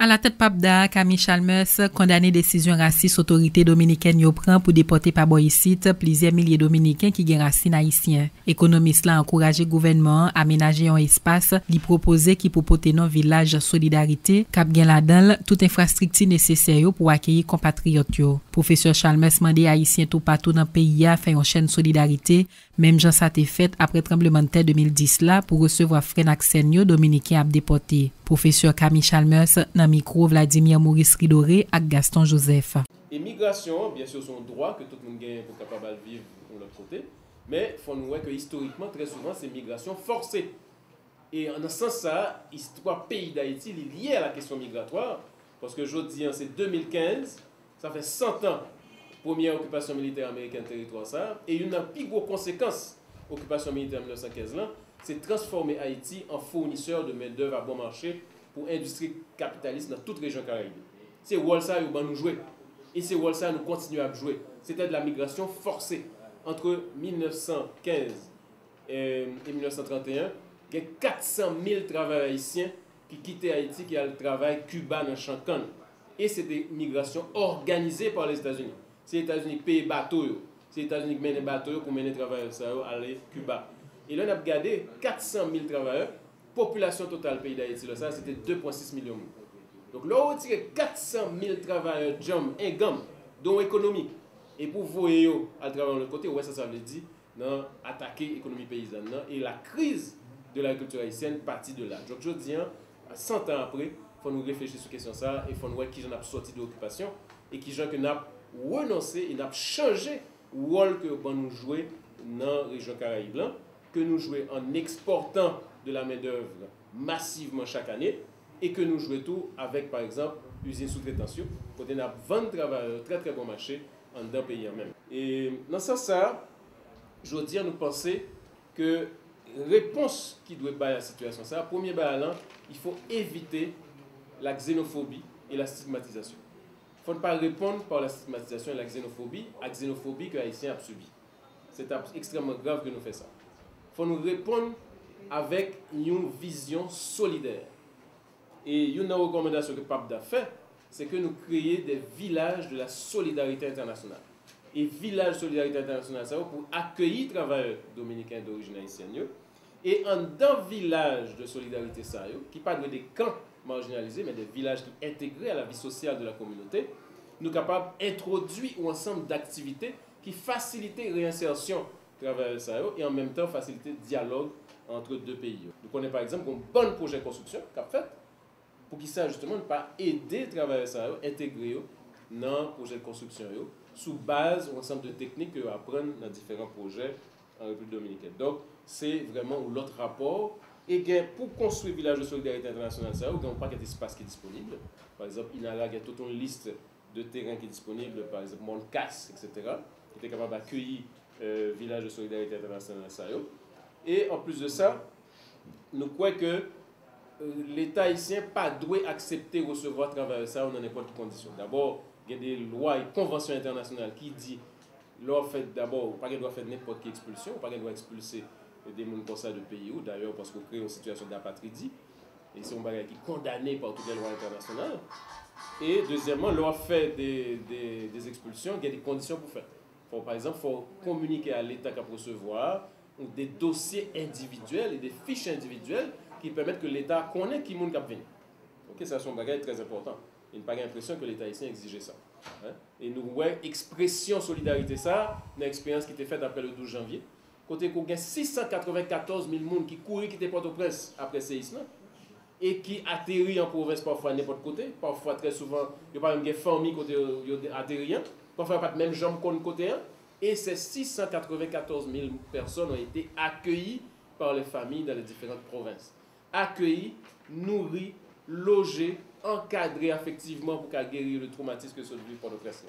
À la tête PAPDA, Camille Chalmers condamné décision raciste autorité dominicaine yo prend pour déporter par boycite plusieurs milliers dominicains qui gen racine haïtien. Économiste là encouragé gouvernement aménager un espace li proposer qui pour porter non village solidarité cap gen là-dedans toute infrastructure nécessaire pour accueillir compatriotes yo. Professeur Chalmers mandé haïtien tout partout dans pays a fait une chaîne solidarité même gens ça t'est fait après tremblement de terre 2010 là pour recevoir frais naxenio dominicain a déporté. Professeur Camille Chalmers dans micro Vladimir Maurice Ridoré et Gaston Joseph. Immigration, bien sûr, c'est un droit que tout le monde gagne pour capable de vivre de l'autre côté, mais il faut nous voir que historiquement, très souvent, c'est migration forcée. Et en ce sens, ça, l'histoire pays d'Haïti est liée à la question migratoire, parce que je dis, c'est 2015, ça fait 100 ans, première occupation militaire américaine territoire ça, et une des plus grosses conséquences, occupation militaire en 1915 là, c'est transformer Haïti en fournisseur de main-d'œuvre à bon marché pour l'industrie capitaliste dans toute région caraïbe. C'est rôle ça que nous jouer. Et c'est rôle ça nous continuons à jouer. C'était de la migration forcée. Entre 1915 et 1931, il y a 400 000 travailleurs haïtiens qui quittaient Haïti, qui allaient travailler Cuba dans Chancan. Et c'était une migration organisée par les États-Unis. C'est les États-Unis qui payent les bateaux. C'est les États-Unis qui mènent les bateaux pour mener les travailleurs à aller Cuba. Et là, on a regardé 400 000 travailleurs. Population totale pays d'Haïti, ça c'était 2,6 millions. Donc là, on retire 400 000 travailleurs jam et gam, dont l'économie. Et pour vous à travers l'autre côté, ouais, ça veut dire non, attaquer l'économie paysanne. Non, et la crise de l'agriculture haïtienne partit de là. Donc je dis, 100 ans après, il faut nous réfléchir sur la question ça, et il faut nous voir qui j'en a sorti de l'occupation, et qui j'en a renoncé, et n'a changé le rôle que nous jouer dans la région Caraïbe, que nous jouons en exportant de la main-d'œuvre massivement chaque année et que nous jouons tout avec, par exemple, usine sous-traitance, pour qu'on a 20 travailleurs très très bon marché en d'un pays en même. Et dans ce sens, je veux dire, nous pensons que réponse qui doit être à la situation, ça, premier balan, il faut éviter la xénophobie et la stigmatisation. Il ne faut pas répondre par la stigmatisation et la xénophobie que les Haïtiens ont subi. C'est extrêmement grave que nous fassions ça. Il faut nous répondre avec une vision solidaire. Et une recommandation que PAPDA fait, c'est que nous créions des villages de la solidarité internationale. Et villages de solidarité internationale, ça va pour accueillir les travailleurs dominicains d'origine haïtienne. Et en d'un village de solidarité, ça, qui ne pas des camps marginalisés, mais des villages qui intégrés à la vie sociale de la communauté, nous sommes capables d'introduire un ensemble d'activités qui facilitent la réinsertion et en même temps faciliter le dialogue entre deux pays. Nous connaissons par exemple un bon projet de construction qu'a fait pour qu'il s'agisse justement de ne pas aider les travailleurs intégrer dans le projet de construction sous base d'un ensemble de techniques qu'ils apprennent dans différents projets en République dominicaine. Donc c'est vraiment l'autre rapport. Et pour construire le village de solidarité internationale, il y a un paquet d'espace qui est disponible. Par exemple, il y a toute une liste de terrains qui est disponible, par exemple Montcasse, etc., qui est capable d'accueillir village de solidarité internationale. Et en plus de ça, nous croyons que l'État haïtien pas doit accepter de recevoir travailleurs ça dans n'importe quelle condition. D'abord, il y a des lois et conventions internationales qui disent d'abord, pas doit faire n'importe quelle expulsion, pas doit expulser des gens comme ça de pays ou d'ailleurs parce qu'on crée une situation d'apatridie et c'est un bagage qui est condamné par toutes les lois internationales. Et deuxièmement, leur fait des expulsions, il y a des conditions pour faire. Par exemple, il faut communiquer à l'État qu'à recevoir des dossiers individuels et des fiches individuelles qui permettent que l'État connaisse qui est venu. Okay, ça, c'est un bagage très important. Il n'y a pas l'impression que l'État haïtien exigeait ça. Et nous voyons expression solidarité ça, une expérience qui était faite après le 12 janvier. Côté qu'on a 694 000 personnes qui courent, qui étaient Port-au-Prince après le séisme et qui atterrissent en province parfois à n'importe côté. Parfois, très souvent, il n'y a pas même des familles qui atterrissent. Parfois, pas de même jambes qu'on côté. Et ces 694 000 personnes ont été accueillies par les familles dans les différentes provinces. Accueillies, nourries, logées, encadrées affectivement pour qu'elles guérissent le traumatisme que celui de Port-au-Prince.